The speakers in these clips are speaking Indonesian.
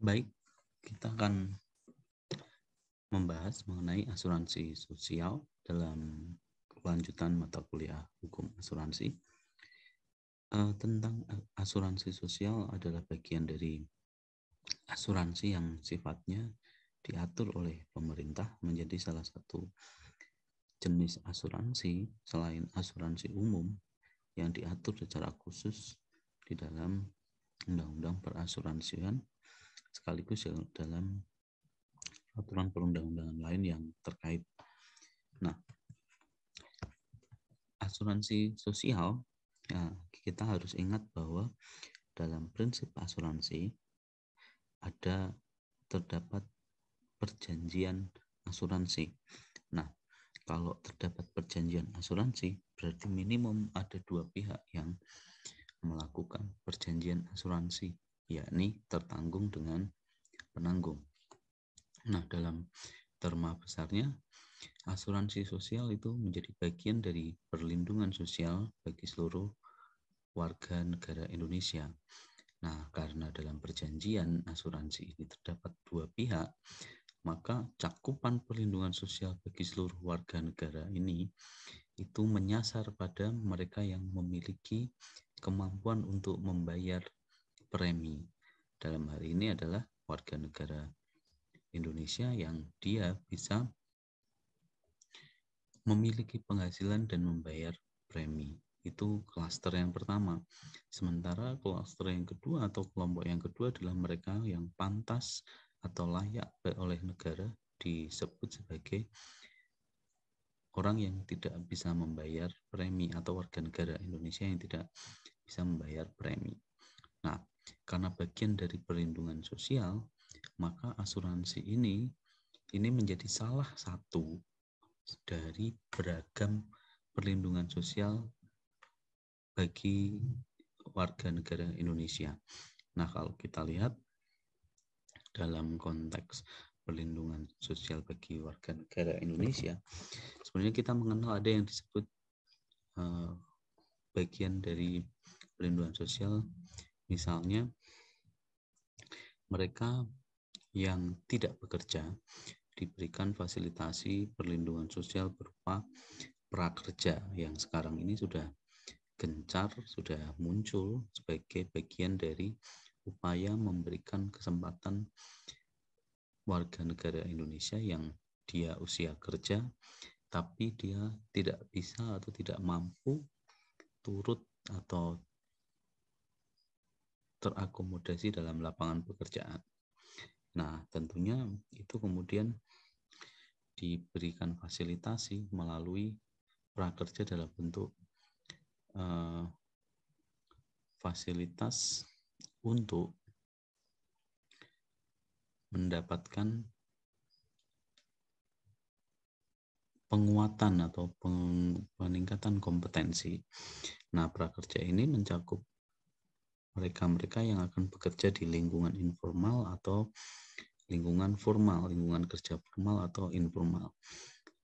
Baik, kita akan membahas mengenai asuransi sosial dalam kelanjutan mata kuliah hukum asuransi. Tentang asuransi sosial adalah bagian dari asuransi yang sifatnya diatur oleh pemerintah menjadi salah satu jenis asuransi selain asuransi umum yang diatur secara khusus di dalam Undang-Undang Perasuransian sekaligus dalam aturan perundang-undangan lain yang terkait. Nah, asuransi sosial, ya, kita harus ingat bahwa dalam prinsip asuransi terdapat perjanjian asuransi. Nah, kalau terdapat perjanjian asuransi, berarti minimum ada dua pihak yang melakukan perjanjian asuransi, yakni tertanggung dengan penanggung. Nah, dalam terma besarnya, asuransi sosial itu menjadi bagian dari perlindungan sosial bagi seluruh warga negara Indonesia. Nah, karena dalam perjanjian asuransi ini terdapat dua pihak, maka cakupan perlindungan sosial bagi seluruh warga negara ini itu menyasar pada mereka yang memiliki kemampuan untuk membayar premi. Dalam hal ini adalah warga negara Indonesia yang dia bisa memiliki penghasilan dan membayar premi. Itu klaster yang pertama. Sementara klaster yang kedua atau kelompok yang kedua adalah mereka yang pantas atau layak oleh negara disebut sebagai orang yang tidak bisa membayar premi atau warga negara Indonesia yang tidak bisa membayar premi. Nah, karena bagian dari perlindungan sosial, maka asuransi ini menjadi salah satu dari beragam perlindungan sosial bagi warga negara Indonesia. Nah, kalau kita lihat dalam konteks perlindungan sosial bagi warga negara Indonesia, sebenarnya kita mengenal ada yang disebut bagian dari perlindungan sosial, misalnya mereka yang tidak bekerja diberikan fasilitasi perlindungan sosial berupa prakerja yang sekarang ini sudah gencar, sudah muncul sebagai bagian dari upaya memberikan kesempatan warga negara Indonesia yang dia usia kerja tapi dia tidak bisa atau tidak mampu turut atau terakomodasi dalam lapangan pekerjaan. Nah, tentunya itu kemudian diberikan fasilitasi melalui prakerja dalam bentuk fasilitas untuk mendapatkan penguatan atau peningkatan kompetensi. Nah, prakerja ini mencakup mereka-mereka yang akan bekerja di lingkungan informal atau lingkungan formal, lingkungan kerja formal atau informal.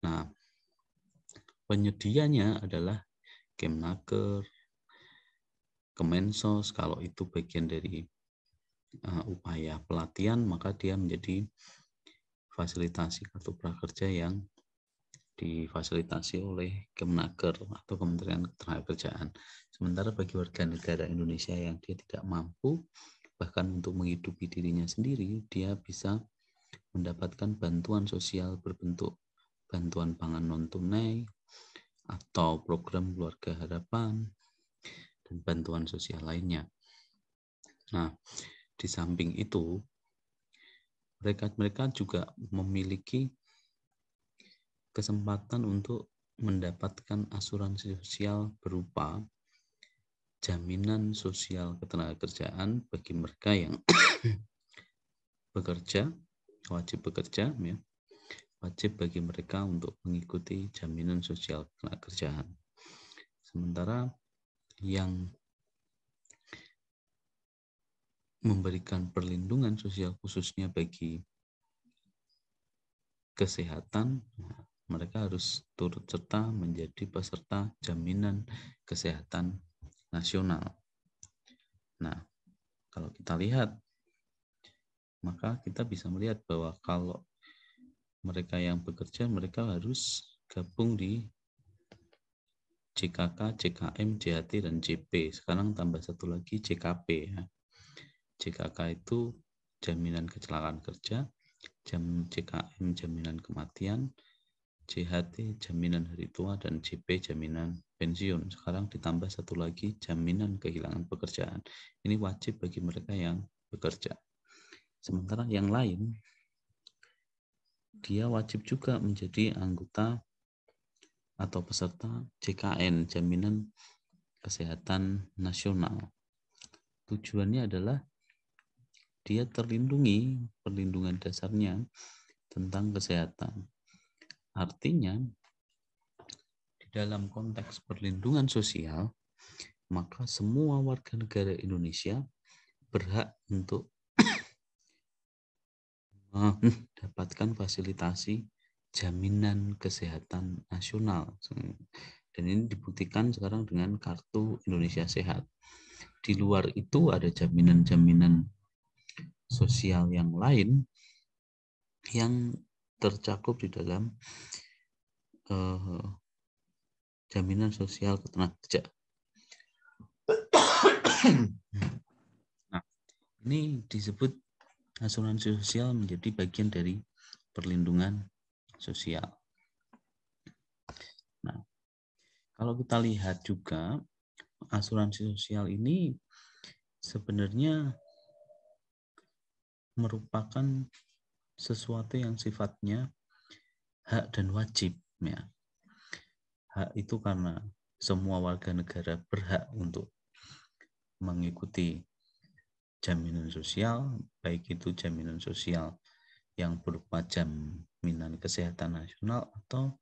Nah, penyedianya adalah Kemnaker, Kemensos. Kalau itu bagian dari upaya pelatihan, maka dia menjadi fasilitasi kartu prakerja yang difasilitasi oleh Kemnaker atau Kementerian Ketenagakerjaan. Sementara bagi warga negara Indonesia yang dia tidak mampu bahkan untuk menghidupi dirinya sendiri, dia bisa mendapatkan bantuan sosial berbentuk bantuan pangan non-tunai atau program keluarga harapan dan bantuan sosial lainnya. Nah, di samping itu mereka juga memiliki kesempatan untuk mendapatkan asuransi sosial berupa jaminan sosial ketenagakerjaan bagi mereka yang bekerja, wajib bekerja, ya, wajib bagi mereka untuk mengikuti jaminan sosial ketenagakerjaan. Sementara yang memberikan perlindungan sosial khususnya bagi kesehatan, mereka harus turut serta menjadi peserta jaminan kesehatan nasional. Nah, kalau kita lihat maka kita bisa melihat bahwa kalau mereka yang bekerja, mereka harus gabung di JKK, JKM, JHT, dan JP. Sekarang tambah satu lagi JKP. Ya. JKK itu jaminan kecelakaan kerja, JKM jaminan kematian, JHT jaminan hari tua, dan JP jaminan pensiun. Sekarang ditambah satu lagi jaminan kehilangan pekerjaan. Ini wajib bagi mereka yang bekerja. Sementara yang lain, dia wajib juga menjadi anggota atau peserta JKN, Jaminan Kesehatan Nasional. Tujuannya adalah dia terlindungi, perlindungan dasarnya tentang kesehatan. Artinya, di dalam konteks perlindungan sosial, maka semua warga negara Indonesia berhak untuk mendapatkan fasilitasi jaminan kesehatan nasional. Dan ini dibuktikan sekarang dengan Kartu Indonesia Sehat. Di luar itu ada jaminan-jaminan sosial yang lain yang tercakup di dalam jaminan sosial ketenagakerjaan. Nah, ini disebut asuransi sosial menjadi bagian dari perlindungan sosial. Nah, kalau kita lihat juga asuransi sosial ini sebenarnya merupakan sesuatu yang sifatnya hak dan wajib, ya. Hak itu karena semua warga negara berhak untuk mengikuti jaminan sosial, baik itu jaminan sosial yang berupa jaminan kesehatan nasional atau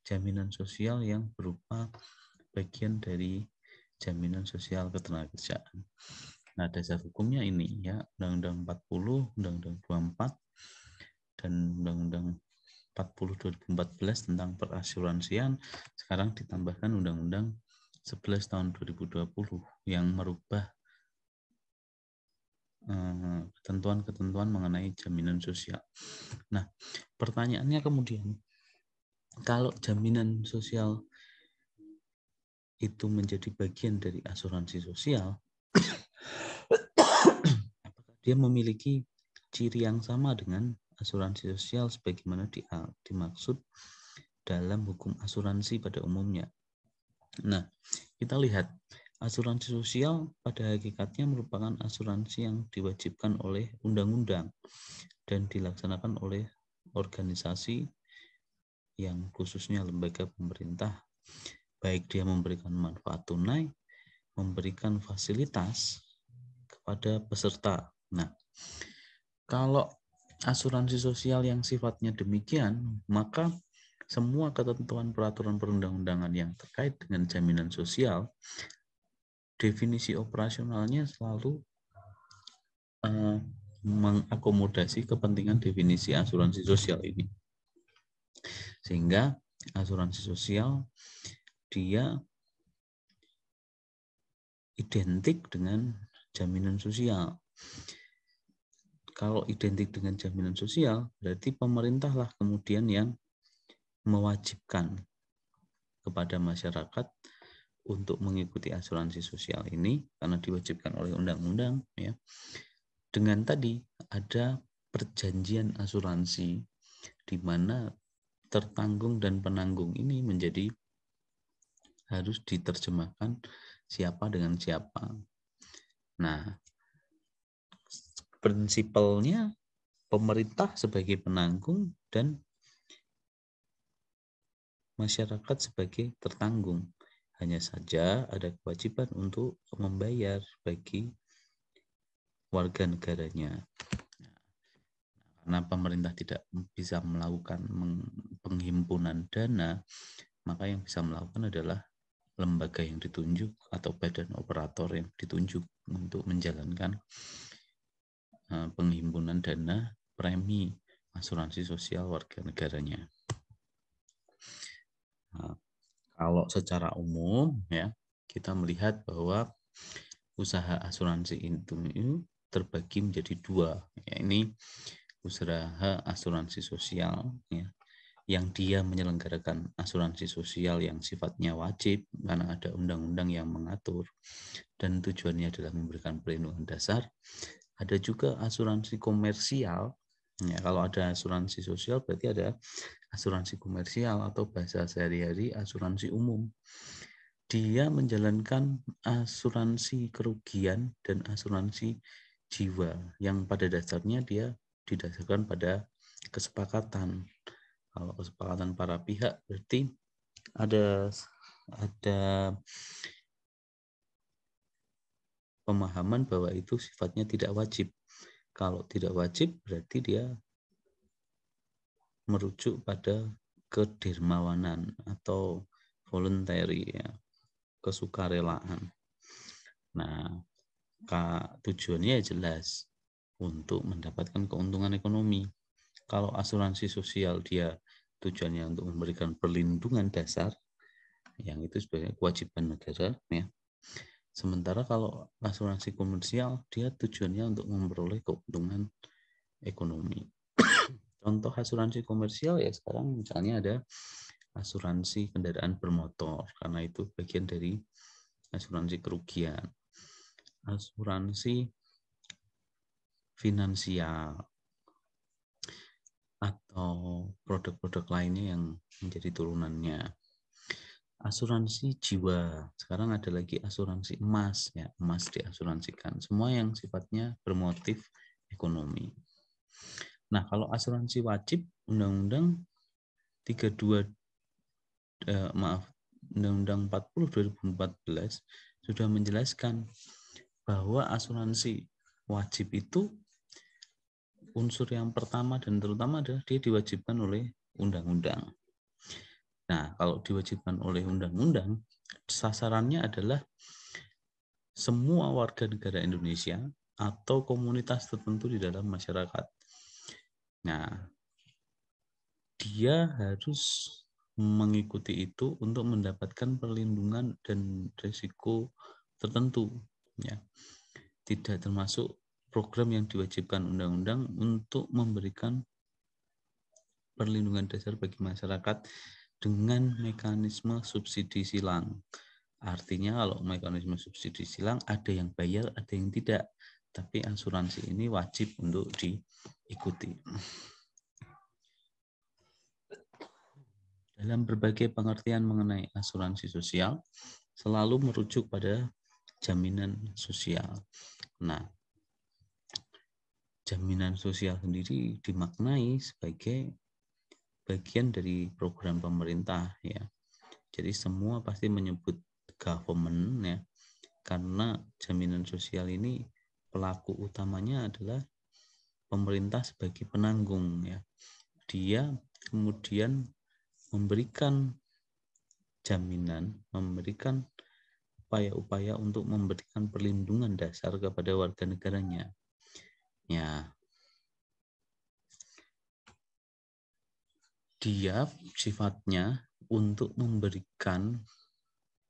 jaminan sosial yang berupa bagian dari jaminan sosial ketenagakerjaan. Nah, dasar hukumnya ini ya, Undang-Undang 40, Undang-Undang 24, dan Undang-Undang 40 2014 tentang perasuransian, sekarang ditambahkan Undang-Undang 11 tahun 2020 yang merubah ketentuan-ketentuan mengenai jaminan sosial. Nah, pertanyaannya kemudian, kalau jaminan sosial itu menjadi bagian dari asuransi sosial, apakah dia memiliki ciri yang sama dengan asuransi sosial sebagaimana dimaksud dalam hukum asuransi pada umumnya? Nah, kita lihat asuransi sosial pada hakikatnya merupakan asuransi yang diwajibkan oleh undang-undang dan dilaksanakan oleh organisasi yang khususnya lembaga pemerintah, baik dia memberikan manfaat tunai, memberikan fasilitas kepada peserta. Nah, kalau asuransi sosial yang sifatnya demikian, maka semua ketentuan peraturan perundang-undangan yang terkait dengan jaminan sosial, definisi operasionalnya selalu mengakomodasi kepentingan definisi asuransi sosial ini. Sehingga asuransi sosial dia identik dengan jaminan sosial. Kalau identik dengan jaminan sosial, berarti pemerintahlah kemudian yang mewajibkan kepada masyarakat untuk mengikuti asuransi sosial ini karena diwajibkan oleh undang-undang, ya. Dengan tadi ada perjanjian asuransi di mana tertanggung dan penanggung ini menjadi harus diterjemahkan siapa dengan siapa. Nah, prinsipalnya pemerintah sebagai penanggung dan masyarakat sebagai tertanggung. Hanya saja ada kewajiban untuk membayar bagi warga negaranya. Karena pemerintah tidak bisa melakukan penghimpunan dana, maka yang bisa melakukan adalah lembaga yang ditunjuk atau badan operator yang ditunjuk untuk menjalankan penghimpunan dana premi asuransi sosial warga negaranya. Nah, kalau secara umum ya kita melihat bahwa usaha asuransi itu terbagi menjadi dua. Ya, ini usaha asuransi sosial, ya, yang dia menyelenggarakan asuransi sosial yang sifatnya wajib karena ada undang-undang yang mengatur dan tujuannya adalah memberikan perlindungan dasar. Ada juga asuransi komersial. Ya, kalau ada asuransi sosial berarti ada asuransi komersial atau bahasa sehari-hari asuransi umum. Dia menjalankan asuransi kerugian dan asuransi jiwa yang pada dasarnya dia didasarkan pada kesepakatan. Kalau kesepakatan para pihak berarti ada pemahaman bahwa itu sifatnya tidak wajib. Kalau tidak wajib berarti dia merujuk pada kedermawanan atau voluntary, ya, kesukarelaan. Nah, tujuannya jelas untuk mendapatkan keuntungan ekonomi. Kalau asuransi sosial dia tujuannya untuk memberikan perlindungan dasar, yang itu sebagai kewajiban negara, ya. Sementara kalau asuransi komersial dia tujuannya untuk memperoleh keuntungan ekonomi. Contoh asuransi komersial ya sekarang misalnya ada asuransi kendaraan bermotor, karena itu bagian dari asuransi kerugian. Asuransi finansial atau produk-produk lainnya yang menjadi turunannya. Asuransi jiwa, sekarang ada lagi asuransi emas, ya, emas diasuransikan. Semua yang sifatnya bermotif ekonomi. Nah, kalau asuransi wajib, Undang-Undang 32 Undang-Undang 40 2014 sudah menjelaskan bahwa asuransi wajib itu unsur yang pertama dan terutama adalah dia diwajibkan oleh undang-undang. Nah, kalau diwajibkan oleh undang-undang, sasarannya adalah semua warga negara Indonesia atau komunitas tertentu di dalam masyarakat. Nah, dia harus mengikuti itu untuk mendapatkan perlindungan dan risiko tertentu, ya. Tidak termasuk program yang diwajibkan undang-undang untuk memberikan perlindungan dasar bagi masyarakat dengan mekanisme subsidi silang. Artinya kalau mekanisme subsidi silang ada yang bayar, ada yang tidak. Tapi asuransi ini wajib untuk diikuti. Dalam berbagai pengertian mengenai asuransi sosial, selalu merujuk pada jaminan sosial. Nah, jaminan sosial sendiri dimaknai sebagai bagian dari program pemerintah, ya. Jadi semua pasti menyebut government, ya, karena jaminan sosial ini pelaku utamanya adalah pemerintah sebagai penanggung, ya. Dia kemudian memberikan jaminan, memberikan upaya-upaya untuk memberikan perlindungan dasar kepada warga negaranya. Ya, dia sifatnya untuk memberikan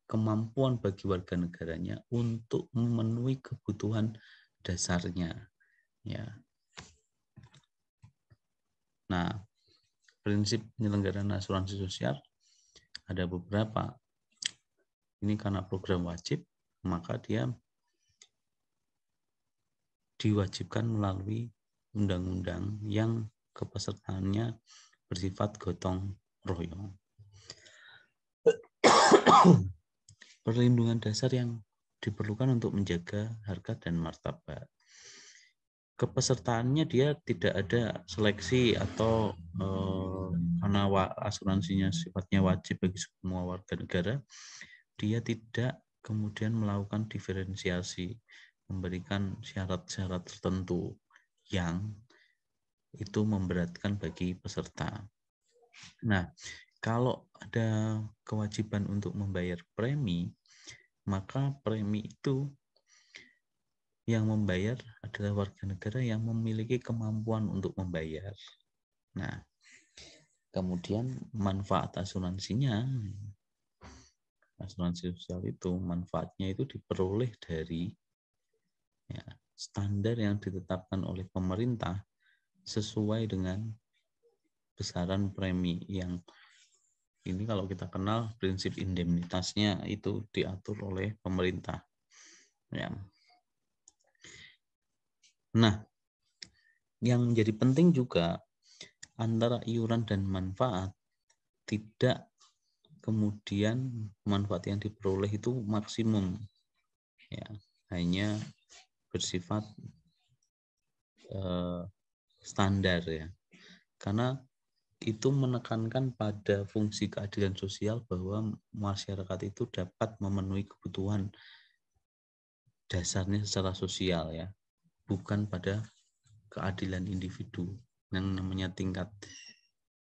kemampuan bagi warga negaranya untuk memenuhi kebutuhan dasarnya, ya. Nah, prinsip penyelenggaraan asuransi sosial ada beberapa. Ini karena program wajib, maka dia diwajibkan melalui undang-undang yang kepesertaannya bersifat gotong royong. Perlindungan dasar yang diperlukan untuk menjaga harkat dan martabat. Kepesertaannya dia tidak ada seleksi atau karena asuransinya sifatnya wajib bagi semua warga negara, dia tidak kemudian melakukan diferensiasi, memberikan syarat-syarat tertentu yang itu memberatkan bagi peserta. Nah, kalau ada kewajiban untuk membayar premi, maka premi itu yang membayar adalah warga negara yang memiliki kemampuan untuk membayar. Nah, kemudian manfaat asuransinya, asuransi sosial itu manfaatnya itu diperoleh dari, ya, standar yang ditetapkan oleh pemerintah sesuai dengan besaran premi yang ini kalau kita kenal prinsip indemnitasnya itu diatur oleh pemerintah. Ya. Nah, yang menjadi penting juga antara iuran dan manfaat tidak kemudian manfaat yang diperoleh itu maksimum, ya, hanya bersifat standar ya, karena itu menekankan pada fungsi keadilan sosial bahwa masyarakat itu dapat memenuhi kebutuhan dasarnya secara sosial ya, bukan pada keadilan individu. Yang namanya tingkat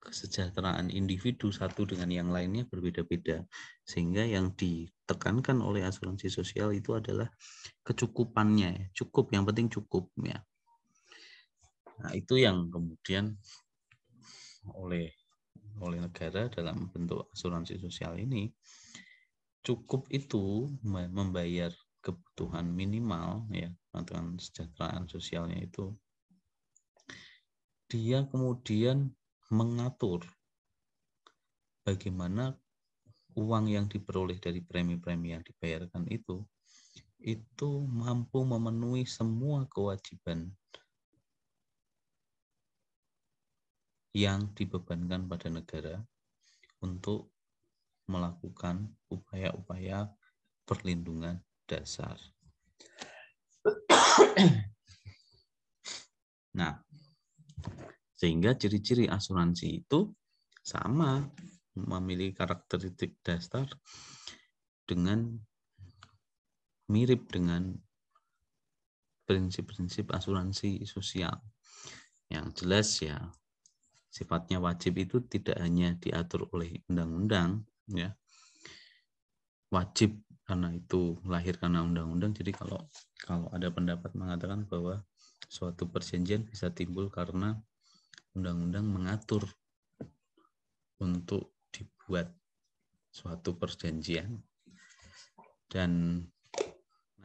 kesejahteraan individu satu dengan yang lainnya berbeda-beda, sehingga yang ditekankan oleh asuransi sosial itu adalah kecukupannya, cukup, yang penting cukup ya. Nah, itu yang kemudian oleh negara dalam bentuk asuransi sosial ini. Cukup itu membayar kebutuhan minimal ya, dengan kesejahteraan sosialnya itu. Dia kemudian mengatur bagaimana uang yang diperoleh dari premi-premi yang dibayarkan itu mampu memenuhi semua kewajiban yang dibebankan pada negara untuk melakukan upaya-upaya perlindungan dasar. Nah, sehingga ciri-ciri asuransi itu sama, memiliki karakteristik dasar dengan mirip dengan prinsip-prinsip asuransi sosial. Yang jelas ya, sifatnya wajib itu tidak hanya diatur oleh undang-undang ya. Wajib karena itu lahir karena undang-undang. Jadi kalau ada pendapat mengatakan bahwa suatu perjanjian bisa timbul karena undang-undang mengatur untuk dibuat suatu perjanjian, dan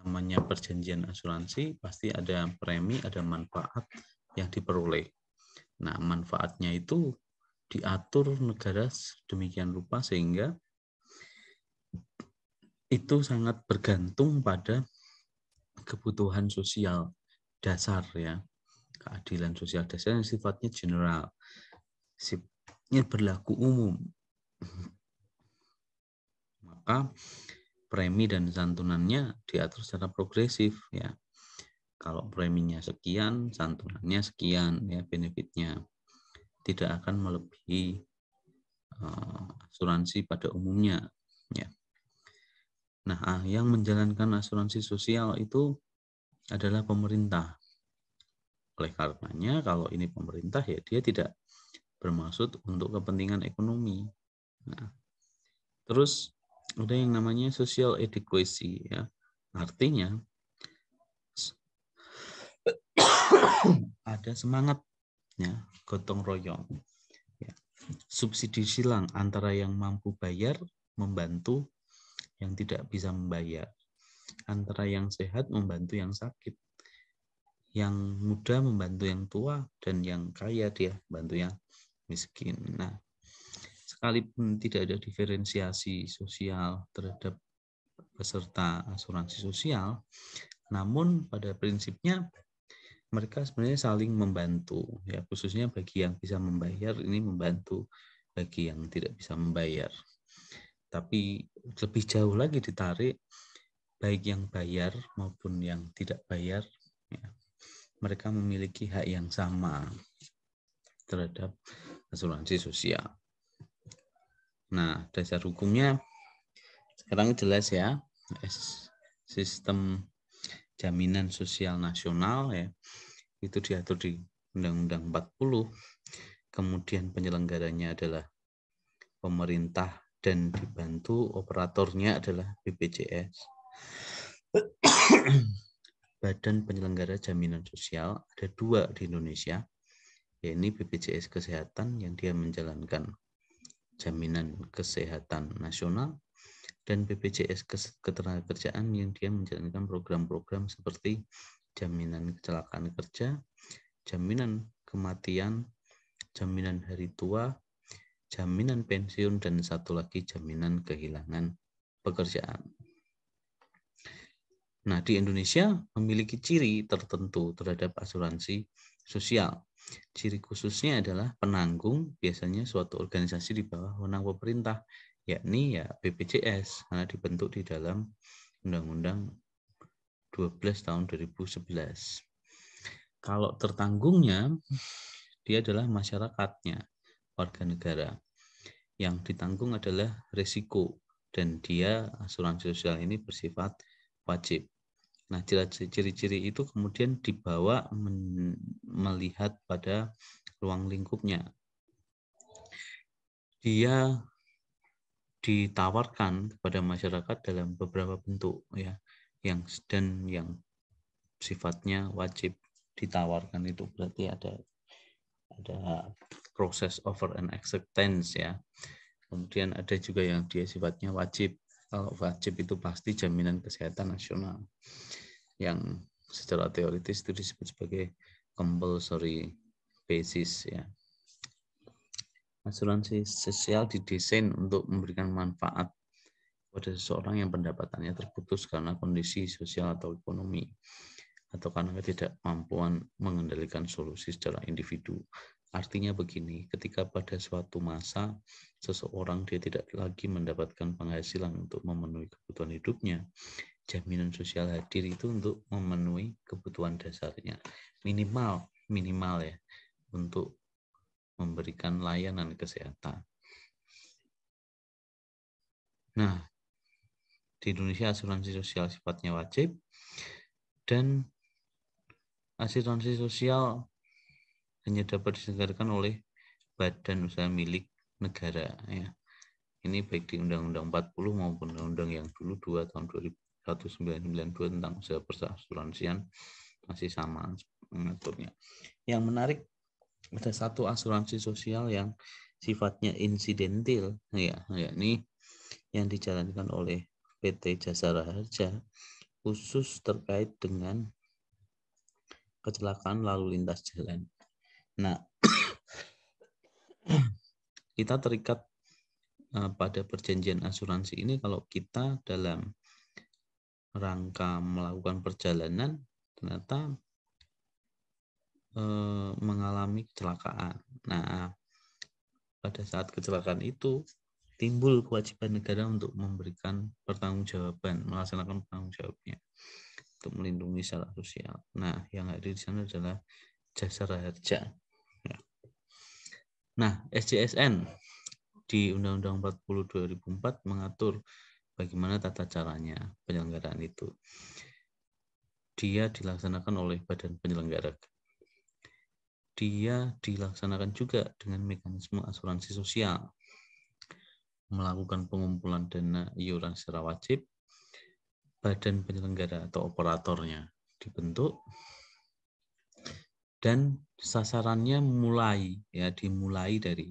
namanya perjanjian asuransi pasti ada premi, ada manfaat yang diperoleh. Nah, manfaatnya itu diatur negara demikian rupa sehingga itu sangat bergantung pada kebutuhan sosial dasar ya, keadilan sosial dasar yang sifatnya general, sifatnya berlaku umum. Maka premi dan santunannya diatur secara progresif ya. Kalau preminya sekian, santunannya sekian ya, benefitnya tidak akan melebihi asuransi pada umumnya ya. Nah, yang menjalankan asuransi sosial itu adalah pemerintah. Oleh karenanya kalau ini pemerintah ya dia tidak bermaksud untuk kepentingan ekonomi. Nah, terus ada yang namanya social adequacy ya. Artinya ada semangatnya gotong royong. Ya. Subsidi silang antara yang mampu bayar membantu yang tidak bisa membayar, antara yang sehat membantu yang sakit, yang muda membantu yang tua, dan yang kaya dia bantu yang miskin. Nah, sekalipun tidak ada diferensiasi sosial terhadap peserta asuransi sosial, namun pada prinsipnya mereka sebenarnya saling membantu ya, khususnya bagi yang bisa membayar ini membantu bagi yang tidak bisa membayar. Tapi lebih jauh lagi ditarik, baik yang bayar maupun yang tidak bayar ya, mereka memiliki hak yang sama terhadap asuransi sosial. Nah, dasar hukumnya sekarang jelas ya, sistem jaminan sosial nasional ya, itu diatur di Undang-Undang 40, kemudian penyelenggaranya adalah pemerintah dan dibantu operatornya adalah BPJS. Badan penyelenggara jaminan sosial ada 2 di Indonesia, yaitu BPJS Kesehatan yang dia menjalankan jaminan kesehatan nasional, dan BPJS Ketenagakerjaan yang dia menjalankan program-program seperti jaminan kecelakaan kerja, jaminan kematian, jaminan hari tua, jaminan pensiun, dan satu lagi jaminan kehilangan pekerjaan. Nah, di Indonesia memiliki ciri tertentu terhadap asuransi sosial. Ciri khususnya adalah penanggung biasanya suatu organisasi di bawah wewenang pemerintah, yakni ya BPJS, karena dibentuk di dalam Undang-Undang 12 tahun 2011. Kalau tertanggungnya, dia adalah masyarakatnya, warga negara. Yang ditanggung adalah risiko, dan dia asuransi sosial ini bersifat wajib. Nah, ciri-ciri itu kemudian dibawa melihat pada ruang lingkupnya. Dia ditawarkan kepada masyarakat dalam beberapa bentuk ya, yang sifatnya wajib ditawarkan. Itu berarti ada proses offer and acceptance ya. Kemudian ada juga yang dia sifatnya wajib. Kalau wajib itu pasti jaminan kesehatan nasional, yang secara teoritis itu disebut sebagai compulsory basis ya. Asuransi sosial didesain untuk memberikan manfaat pada seseorang yang pendapatannya terputus karena kondisi sosial atau ekonomi, atau karena ketidakmampuan mengendalikan solusi secara individu. Artinya begini, ketika pada suatu masa seseorang dia tidak lagi mendapatkan penghasilan untuk memenuhi kebutuhan hidupnya, jaminan sosial hadir itu untuk memenuhi kebutuhan dasarnya, minimal ya, untuk memberikan layanan kesehatan. Nah, di Indonesia asuransi sosial sifatnya wajib, dan asuransi sosial hanya dapat diselenggarakan oleh badan usaha milik negara ya. Ini baik di Undang-Undang 40 maupun Undang-Undang yang dulu 2 tahun 1992 tentang usaha perasuransian masih sama mengaturnya. Yang menarik, ada satu asuransi sosial yang sifatnya insidentil ya, yakni yang dijalankan oleh PT Jasara Harja khusus terkait dengan kecelakaan lalu lintas jalan. Nah, kita terikat pada perjanjian asuransi ini kalau kita dalam rangka melakukan perjalanan ternyata mengalami kecelakaan. Nah, pada saat kecelakaan itu timbul kewajiban negara untuk memberikan pertanggungjawaban, melaksanakan pertanggungjawabnya untuk melindungi secara sosial. Nah, yang hadir di sana adalah Jasara Harja. Nah, SJSN di Undang-Undang 40 2004 mengatur bagaimana tata caranya penyelenggaraan itu. Dia dilaksanakan oleh badan penyelenggara. Dia dilaksanakan juga dengan mekanisme asuransi sosial, melakukan pengumpulan dana iuran secara wajib, badan penyelenggara atau operatornya dibentuk, dan sasarannya dimulai dari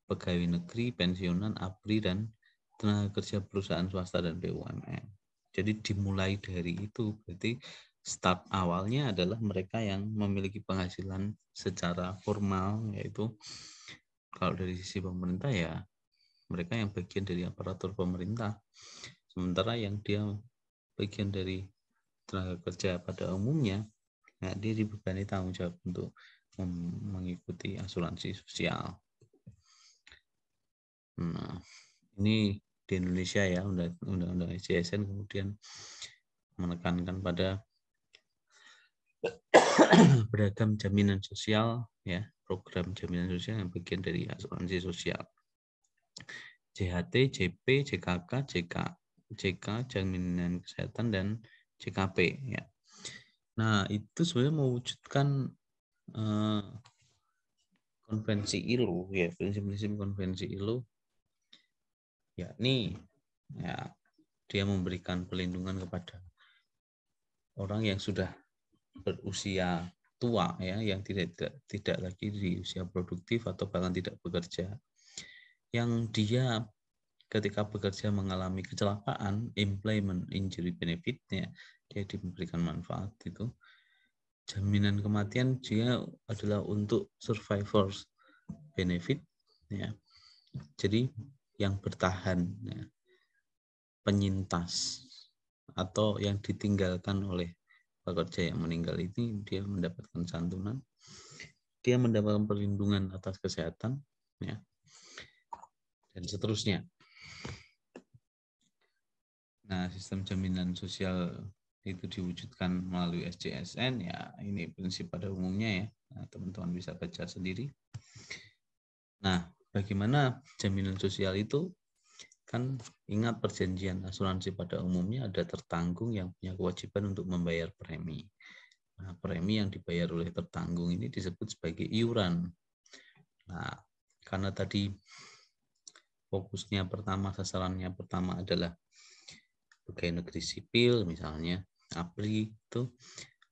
pegawai negeri, pensiunan, ABRI, dan tenaga kerja perusahaan swasta dan BUMN. Jadi dimulai dari itu, berarti start awalnya adalah mereka yang memiliki penghasilan secara formal, yaitu kalau dari sisi pemerintah ya mereka yang bagian dari aparatur pemerintah, sementara yang dia bagian dari tenaga kerja pada umumnya, nah dia dibebani tanggung jawab untuk mengikuti asuransi sosial. Nah, ini di Indonesia ya, undang-undang SJSN kemudian menekankan pada beragam jaminan sosial ya, program jaminan sosial yang bagian dari asuransi sosial. JHT, JP, JKK, JK, jaminan kesehatan, dan JKP ya. Nah, itu sebenarnya mewujudkan konvensi ILO ya, prinsip-prinsip konvensi ILO, yakni ya dia memberikan pelindungan kepada orang yang sudah berusia tua ya, yang tidak lagi di usia produktif atau bahkan tidak bekerja, yang dia ketika bekerja mengalami kecelakaan, employment injury benefitnya dia diberikan manfaat itu jaminan kematian dia adalah untuk survivors benefit, ya. Jadi yang bertahan, ya, penyintas atau yang ditinggalkan oleh pekerja yang meninggal ini, dia mendapatkan santunan, dia mendapatkan perlindungan atas kesehatan, ya, dan seterusnya. Nah, sistem jaminan sosial itu diwujudkan melalui SJSN, ya ini prinsip pada umumnya, ya. Nah, teman-teman bisa baca sendiri. Nah, bagaimana jaminan sosial itu? Kan ingat perjanjian asuransi pada umumnya ada tertanggung yang punya kewajiban untuk membayar premi. Nah, premi yang dibayar oleh tertanggung ini disebut sebagai iuran. Nah, karena tadi fokusnya pertama, sasarannya pertama adalah pegawai negeri sipil, misalnya APRI itu,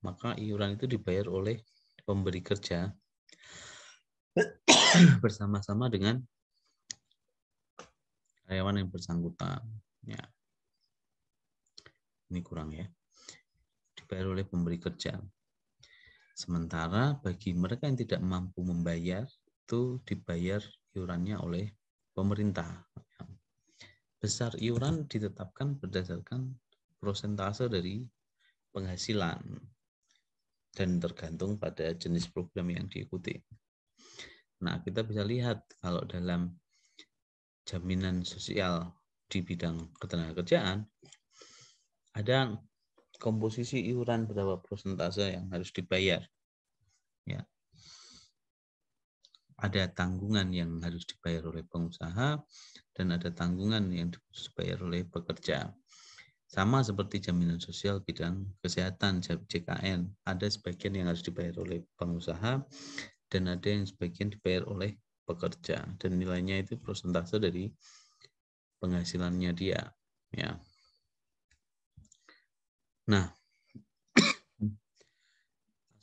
maka iuran itu dibayar oleh pemberi kerja bersama-sama dengan karyawan yang bersangkutan. Ya, ini kurang, ya, dibayar oleh pemberi kerja. Sementara bagi mereka yang tidak mampu membayar, itu dibayar iurannya oleh pemerintah. Besar iuran ditetapkan berdasarkan persentase dari penghasilan dan tergantung pada jenis program yang diikuti. Nah, kita bisa lihat kalau dalam jaminan sosial di bidang ketenagakerjaan ada komposisi iuran berapa persentase yang harus dibayar. Ya. Ada tanggungan yang harus dibayar oleh pengusaha dan ada tanggungan yang harus dibayar oleh pekerja. Sama seperti jaminan sosial bidang kesehatan JKN, ada sebagian yang harus dibayar oleh pengusaha dan ada yang sebagian dibayar oleh pekerja dan nilainya itu persentase dari penghasilannya dia, ya. Nah,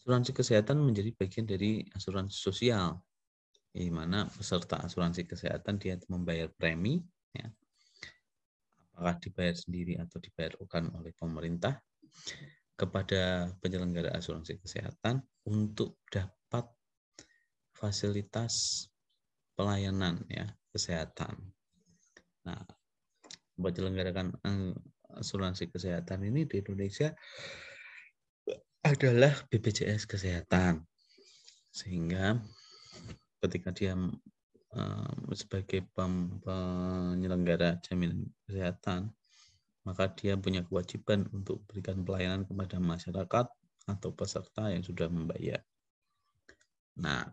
asuransi kesehatan menjadi bagian dari asuransi sosial, di mana peserta asuransi kesehatan dia membayar premi, ya, apakah dibayar sendiri atau dibayarkan oleh pemerintah kepada penyelenggara asuransi kesehatan untuk dapat fasilitas pelayanan, ya, kesehatan. Nah, penyelenggarakan asuransi kesehatan ini di Indonesia adalah BPJS Kesehatan, sehingga ketika dia sebagai penyelenggara jaminan kesehatan, maka dia punya kewajiban untuk berikan pelayanan kepada masyarakat atau peserta yang sudah membayar. Nah,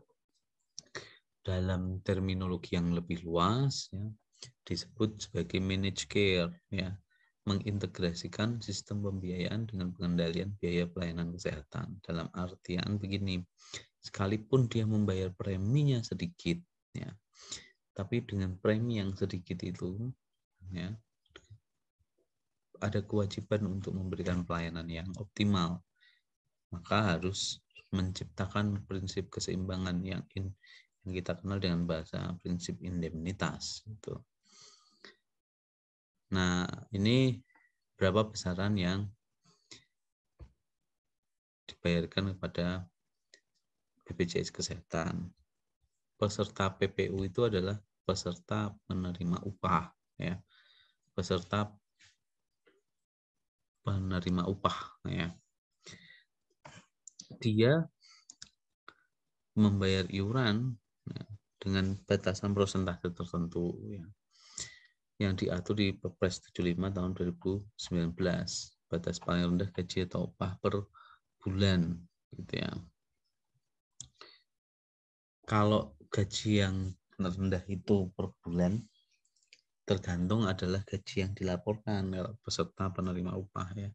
dalam terminologi yang lebih luas, ya, disebut sebagai managed care, ya, mengintegrasikan sistem pembiayaan dengan pengendalian biaya pelayanan kesehatan. Dalam artian begini, sekalipun dia membayar preminya sedikit, ya, tapi dengan premi yang sedikit itu, ya, ada kewajiban untuk memberikan pelayanan yang optimal, maka harus menciptakan prinsip keseimbangan yang kita kenal dengan bahasa prinsip indemnitas. Gitu. Nah, ini berapa besaran yang dibayarkan kepada BPJS Kesehatan. Peserta PPU itu adalah peserta penerima upah, ya. Peserta penerima upah, ya. Dia membayar iuran, ya, dengan batasan persentase tertentu, ya, yang diatur di Perpres 75 tahun 2019. Batas paling rendah gaji atau upah per bulan, gitu, ya. Kalau gaji yang rendah itu per bulan, tergantung adalah gaji yang dilaporkan peserta penerima upah, ya.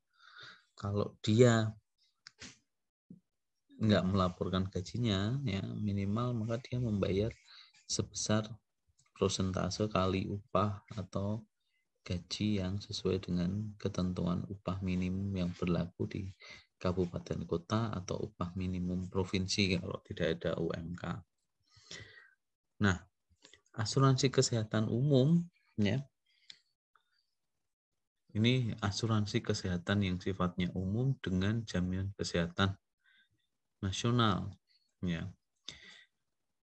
Kalau dia nggak melaporkan gajinya, ya, minimal maka dia membayar sebesar persentase kali upah atau gaji yang sesuai dengan ketentuan upah minimum yang berlaku di kabupaten kota atau upah minimum provinsi kalau tidak ada UMK. Nah, asuransi kesehatan umum, ya, ini asuransi kesehatan yang sifatnya umum dengan jaminan kesehatan nasional, ya,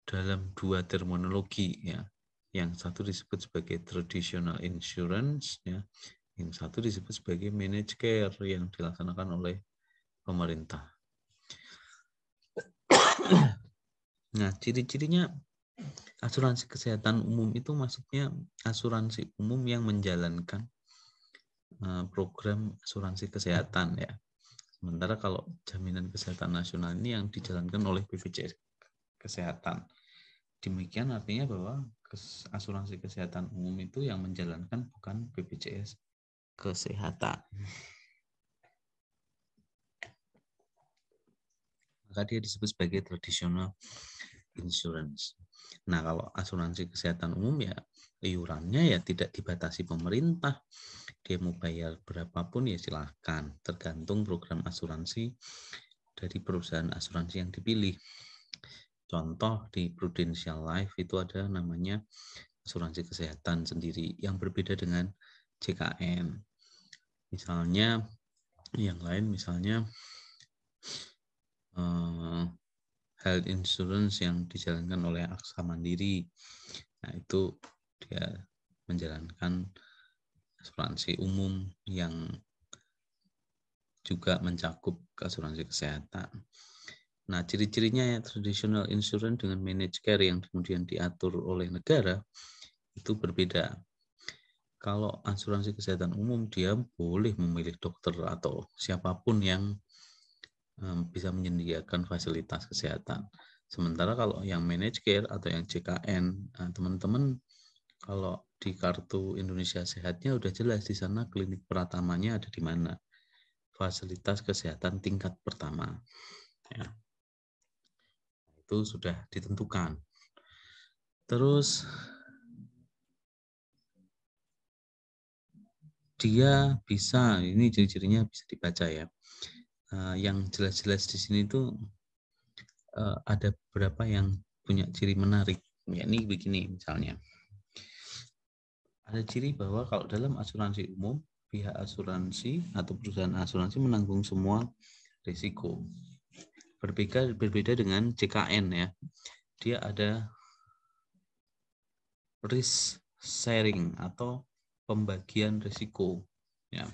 dalam dua terminologi, ya. Yang satu disebut sebagai traditional insurance, ya. Yang satu disebut sebagai managed care yang dilaksanakan oleh pemerintah. Nah, ciri-cirinya asuransi kesehatan umum itu maksudnya asuransi umum yang menjalankan program asuransi kesehatan, ya. Sementara kalau jaminan kesehatan nasional ini yang dijalankan oleh BPJS Kesehatan. Demikian artinya bahwa asuransi kesehatan umum itu yang menjalankan bukan BPJS Kesehatan. Maka dia disebut sebagai traditional insurance. Nah, kalau asuransi kesehatan umum ya iurannya ya tidak dibatasi pemerintah. Dia mau bayar berapapun ya silahkan, tergantung program asuransi dari perusahaan asuransi yang dipilih. Contoh di Prudential Life itu ada namanya asuransi kesehatan sendiri yang berbeda dengan JKN. Misalnya yang lain misalnya health insurance yang dijalankan oleh AXA Mandiri. Nah, itu dia menjalankan asuransi umum yang juga mencakup asuransi kesehatan. Nah, ciri-cirinya ya traditional insurance dengan managed care yang kemudian diatur oleh negara itu berbeda. Kalau asuransi kesehatan umum dia boleh memilih dokter atau siapapun yang bisa menyediakan fasilitas kesehatan. Sementara kalau yang managed care atau yang JKN, teman-teman kalau di kartu Indonesia Sehatnya udah jelas di sana klinik peratamanya ada di mana. Fasilitas kesehatan tingkat pertama. Ya. Itu sudah ditentukan. Terus dia bisa, ini ciri-cirinya bisa dibaca ya. Yang jelas-jelas di sini tuh ada beberapa yang punya ciri menarik. Ya, ini begini misalnya. Ada ciri bahwa kalau dalam asuransi umum, pihak asuransi atau perusahaan asuransi menanggung semua risiko. Berbeda dengan JKN ya. Dia ada risk sharing atau pembagian risiko. Ya.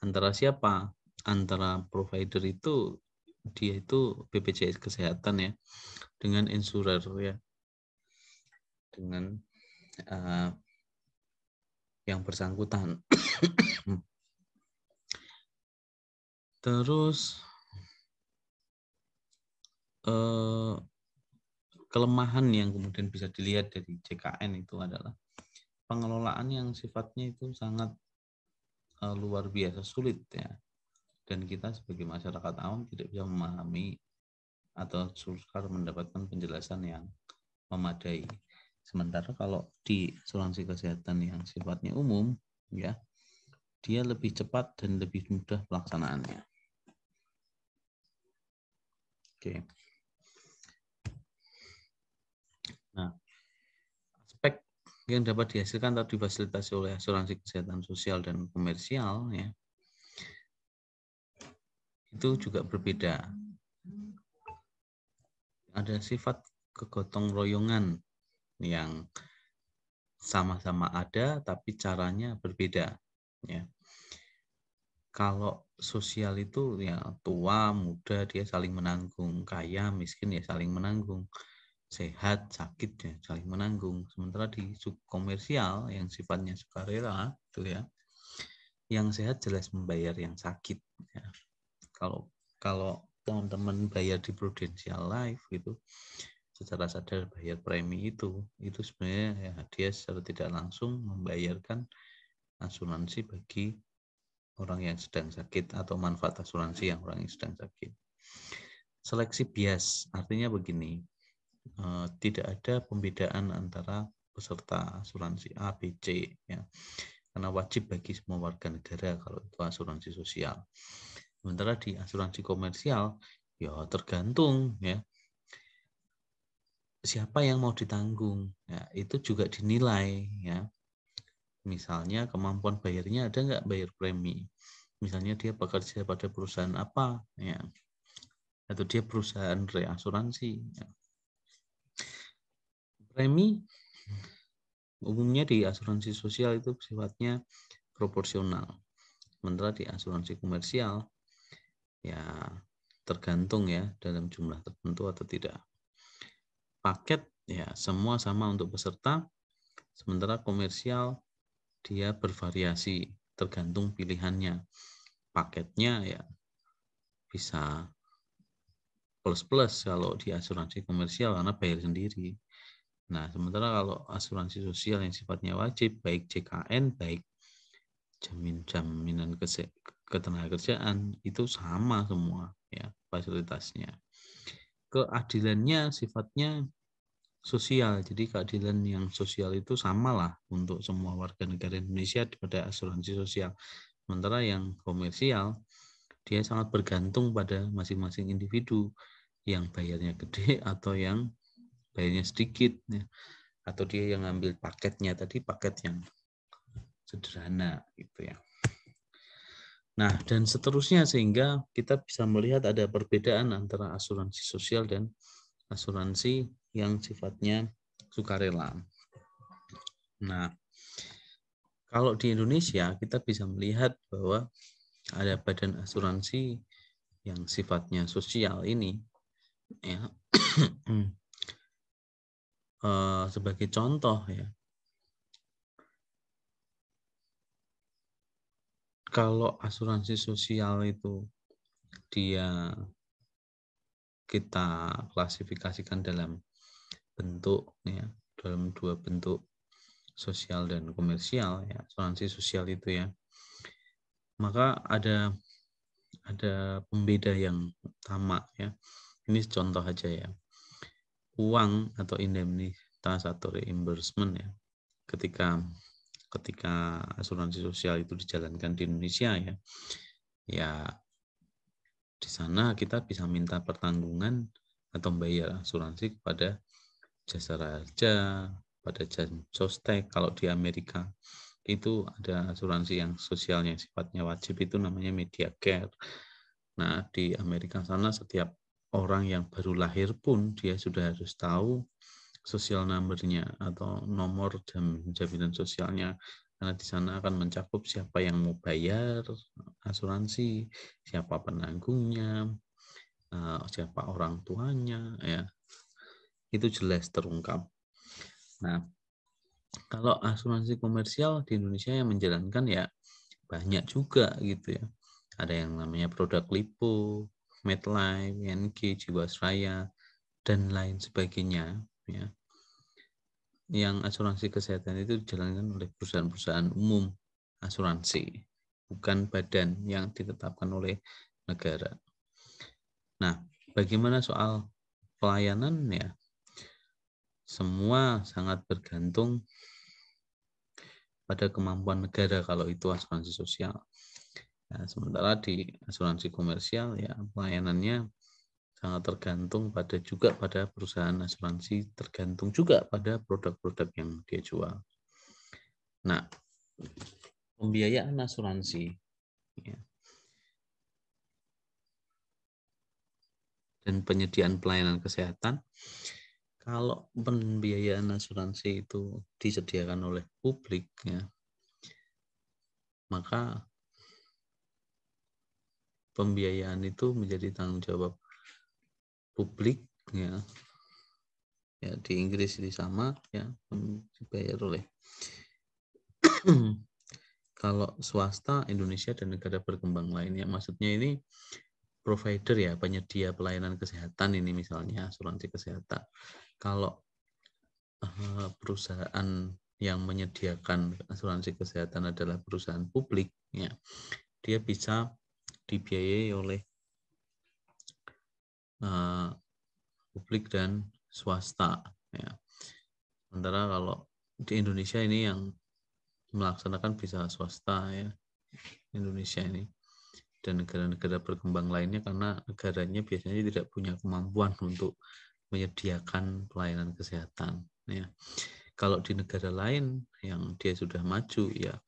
Antara siapa? Antara provider itu dia itu BPJS Kesehatan ya, dengan insurer ya, dengan yang bersangkutan. Terus kelemahan yang kemudian bisa dilihat dari JKN itu adalah pengelolaan yang sifatnya itu sangat luar biasa sulit ya, dan kita sebagai masyarakat awam tidak bisa memahami atau sukar mendapatkan penjelasan yang memadai. Sementara kalau di asuransi kesehatan yang sifatnya umum ya, dia lebih cepat dan lebih mudah pelaksanaannya. Oke. Nah, aspek yang dapat dihasilkan atau difasilitasi oleh asuransi kesehatan sosial dan komersial ya, itu juga berbeda. Ada sifat kegotong royongan yang sama-sama ada tapi caranya berbeda ya. Kalau sosial itu ya tua, muda dia saling menanggung, kaya, miskin ya saling menanggung, sehat, sakit ya saling menanggung. Sementara di komersial yang sifatnya sukarela itu ya, yang sehat jelas membayar yang sakit ya. Kalau teman-teman bayar di Prudential Life gitu, secara sadar bayar premi itu sebenarnya ya dia secara tidak langsung membayarkan asuransi bagi orang yang sedang sakit atau manfaat asuransi yang orang yang sedang sakit. Seleksi bias artinya begini, tidak ada pembedaan antara peserta asuransi A, B, C ya, karena wajib bagi semua warga negara kalau itu asuransi sosial. Sementara di asuransi komersial ya tergantung ya siapa yang mau ditanggung ya, itu juga dinilai ya. Misalnya kemampuan bayarnya ada nggak bayar premi, misalnya dia bekerja pada perusahaan apa ya, atau dia perusahaan reasuransi. Premi umumnya di asuransi sosial itu sifatnya proporsional. Sementara di asuransi komersial ya tergantung ya dalam jumlah tertentu atau tidak. Paket ya semua sama untuk peserta, sementara komersial dia bervariasi tergantung pilihannya. Paketnya ya bisa plus-plus kalau di asuransi komersial karena bayar sendiri. Nah, sementara kalau asuransi sosial yang sifatnya wajib, baik JKN, baik jaminan ketenagakerjaan, itu sama semua ya fasilitasnya. Keadilannya sifatnya sosial, jadi keadilan yang sosial itu samalah untuk semua warga negara Indonesia pada asuransi sosial. Sementara yang komersial, dia sangat bergantung pada masing-masing individu yang bayarnya gede atau yang bayarnya sedikit, ya. Atau dia yang ngambil paketnya tadi, paket yang sederhana gitu ya. Nah, dan seterusnya sehingga kita bisa melihat ada perbedaan antara asuransi sosial dan asuransi yang sifatnya sukarela. Nah, kalau di Indonesia kita bisa melihat bahwa ada badan asuransi yang sifatnya sosial ini ya sebagai contoh ya, kalau asuransi sosial itu dia kita klasifikasikan dalam bentuk ya, dalam dua bentuk, sosial dan komersial ya, asuransi sosial itu ya, maka ada pembeda yang utama ya. Ini contoh aja ya, uang atau indemnitas atau reimbursement ya, ketika asuransi sosial itu dijalankan di Indonesia ya di sana kita bisa minta pertanggungan atau membayar asuransi kepada jasa raja, pada sostek. Kalau di Amerika itu ada asuransi yang sosialnya sifatnya wajib, itu namanya Medicare. Nah, di Amerika sana setiap orang yang baru lahir pun dia sudah harus tahu social number-nya atau nomor jaminan sosialnya, karena di sana akan mencakup siapa yang mau bayar asuransi, siapa penanggungnya, siapa orang tuanya ya. Itu jelas terungkap. Nah, kalau asuransi komersial di Indonesia yang menjalankan ya banyak juga gitu ya. Ada yang namanya Produk Lipo, MetLife, ING, Jiwasraya, dan lain sebagainya ya. Yang asuransi kesehatan itu dijalankan oleh perusahaan-perusahaan umum asuransi, bukan badan yang ditetapkan oleh negara. Nah, bagaimana soal pelayanan ya? Semua sangat bergantung pada kemampuan negara kalau itu asuransi sosial. Nah, sementara di asuransi komersial ya pelayanannya sangat tergantung pada perusahaan asuransi, tergantung juga pada produk-produk yang dia jual. Nah, pembiayaan asuransi ya, dan penyediaan pelayanan kesehatan, kalau pembiayaan asuransi itu disediakan oleh publik ya, maka pembiayaan itu menjadi tanggung jawab publik ya. Ya di Inggris ini sama ya, dibayar oleh kalau swasta Indonesia dan negara berkembang lainnya, maksudnya ini provider ya, penyedia pelayanan kesehatan ini misalnya asuransi kesehatan. Kalau perusahaan yang menyediakan asuransi kesehatan adalah perusahaan publik ya, dia bisa dibiayai oleh publik dan swasta ya. Sementara kalau di Indonesia ini yang melaksanakan bisa swasta ya, Indonesia ini, dan negara-negara berkembang lainnya karena negaranya biasanya tidak punya kemampuan untuk menyediakan pelayanan kesehatan ya. Kalau di negara lain yang dia sudah maju ya,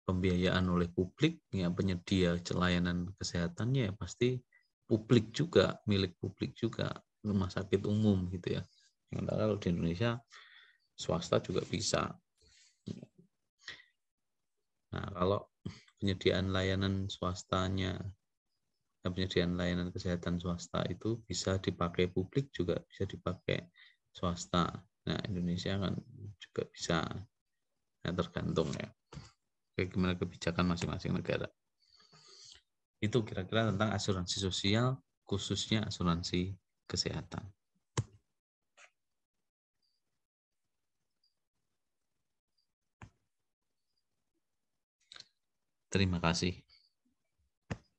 pembiayaan oleh publik ya, penyedia layanan kesehatannya ya pasti publik juga, milik publik juga, rumah sakit umum gitu ya. Sementara kalau di Indonesia swasta juga bisa. Nah, kalau penyediaan layanan swastanya, penyediaan layanan kesehatan swasta itu bisa dipakai publik juga bisa dipakai swasta. Nah, Indonesia kan juga bisa, nah, tergantung ya bagaimana kebijakan masing-masing negara. Itu kira-kira tentang asuransi sosial, khususnya asuransi kesehatan. Terima kasih.